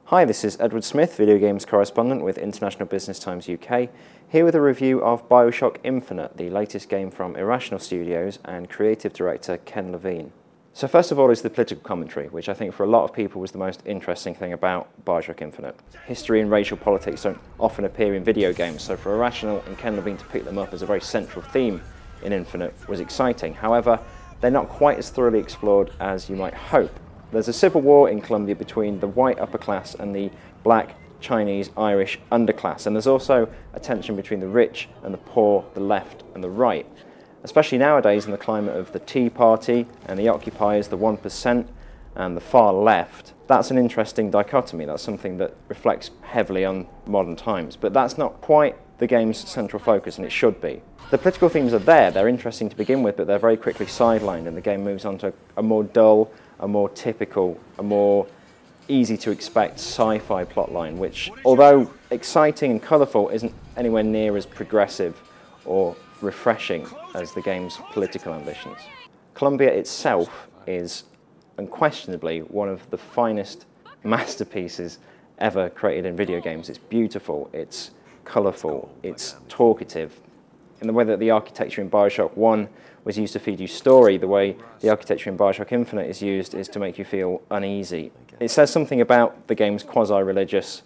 Hi, this is Edward Smith, Video Games Correspondent with International Business Times UK, here with a review of BioShock Infinite, the latest game from Irrational Studios and creative director Ken Levine. So first of all is the political commentary, which I think for a lot of people was the most interesting thing about BioShock Infinite. History and racial politics don't often appear in video games, so for Irrational and Ken Levine to pick them up as a very central theme in Infinite was exciting. However, they're not quite as thoroughly explored as you might hope. There's a civil war in Colombia between the white upper class and the black, Chinese, Irish underclass, and there's also a tension between the rich and the poor, the left and the right. Especially nowadays in the climate of the Tea Party and the occupiers, the 1% and the far left, that's an interesting dichotomy. That's something that reflects heavily on modern times, but that's not quite the game's central focus, and it should be. The political themes are there, they're interesting to begin with, but they're very quickly sidelined and the game moves on to a more dull, a more typical, a more easy to expect sci-fi plotline, which, although exciting and colourful, isn't anywhere near as progressive or refreshing as the game's political ambitions. Colombia itself is unquestionably one of the finest masterpieces ever created in video games. It's beautiful, it's colourful, it's talkative. In the way that the architecture in BioShock 1 was used to feed you story, the way the architecture in BioShock Infinite is used is to make you feel uneasy. It says something about the game's quasi-religious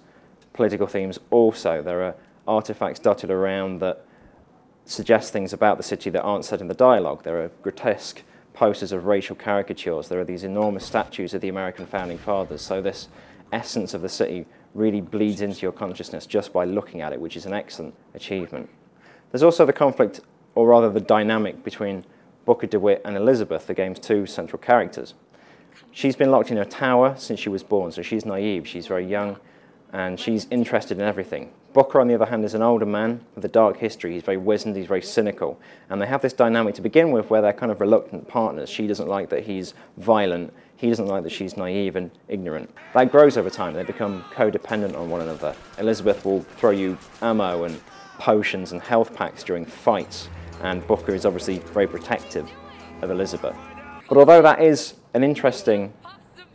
political themes also. There are artifacts dotted around that suggest things about the city that aren't said in the dialogue. There are grotesque posters of racial caricatures. There are these enormous statues of the American founding fathers. So this essence of the city really bleeds into your consciousness just by looking at it, which is an excellent achievement. There's also the conflict, or rather the dynamic, between Booker DeWitt and Elizabeth, the game's two central characters. She's been locked in a tower since she was born, so she's naive, she's very young, and she's interested in everything. Booker, on the other hand, is an older man with a dark history. He's very wizened, he's very cynical, and they have this dynamic to begin with where they're kind of reluctant partners. She doesn't like that he's violent, he doesn't like that she's naive and ignorant. That grows over time, they become codependent on one another. Elizabeth will throw you ammo and potions and health packs during fights, and Booker is obviously very protective of Elizabeth. But although that is an interesting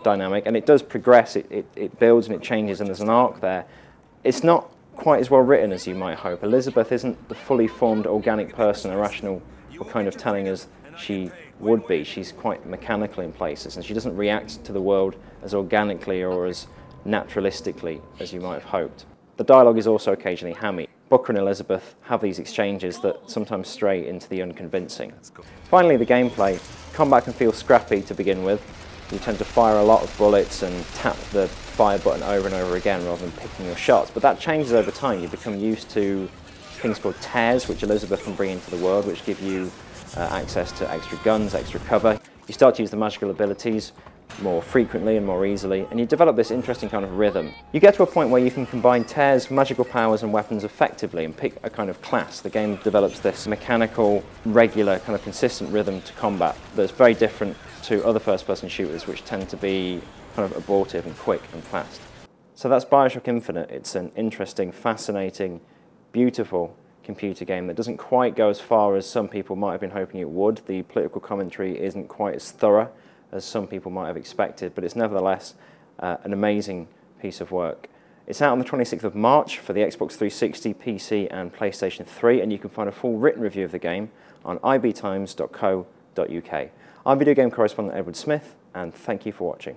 dynamic, and it does progress, it builds and it changes, and there's an arc there, it's not quite as well written as you might hope. Elizabeth isn't the fully formed organic person Irrational were kind of telling us she would be. She's quite mechanical in places, and she doesn't react to the world as organically or as naturalistically as you might have hoped. The dialogue is also occasionally hammy. Booker and Elizabeth have these exchanges that sometimes stray into the unconvincing. Finally, the gameplay. Combat can feel scrappy to begin with. You tend to fire a lot of bullets and tap the fire button over and over again rather than picking your shots, but that changes over time. You become used to things called tears, which Elizabeth can bring into the world, which give you access to extra guns, extra cover. You start to use the magical abilities more frequently and more easily, and you develop this interesting kind of rhythm. You get to a point where you can combine tears, magical powers and weapons effectively and pick a kind of class. The game develops this mechanical, regular, kind of consistent rhythm to combat that's very different to other first-person shooters, which tend to be kind of abortive and quick and fast. So that's BioShock Infinite. It's an interesting, fascinating, beautiful computer game that doesn't quite go as far as some people might have been hoping it would. The political commentary isn't quite as thorough as some people might have expected, but it's nevertheless an amazing piece of work. It's out on the 26th of March for the Xbox 360, PC and PlayStation 3, and you can find a full written review of the game on ibtimes.co.uk. I'm Video Game Correspondent Edward Smith, and thank you for watching.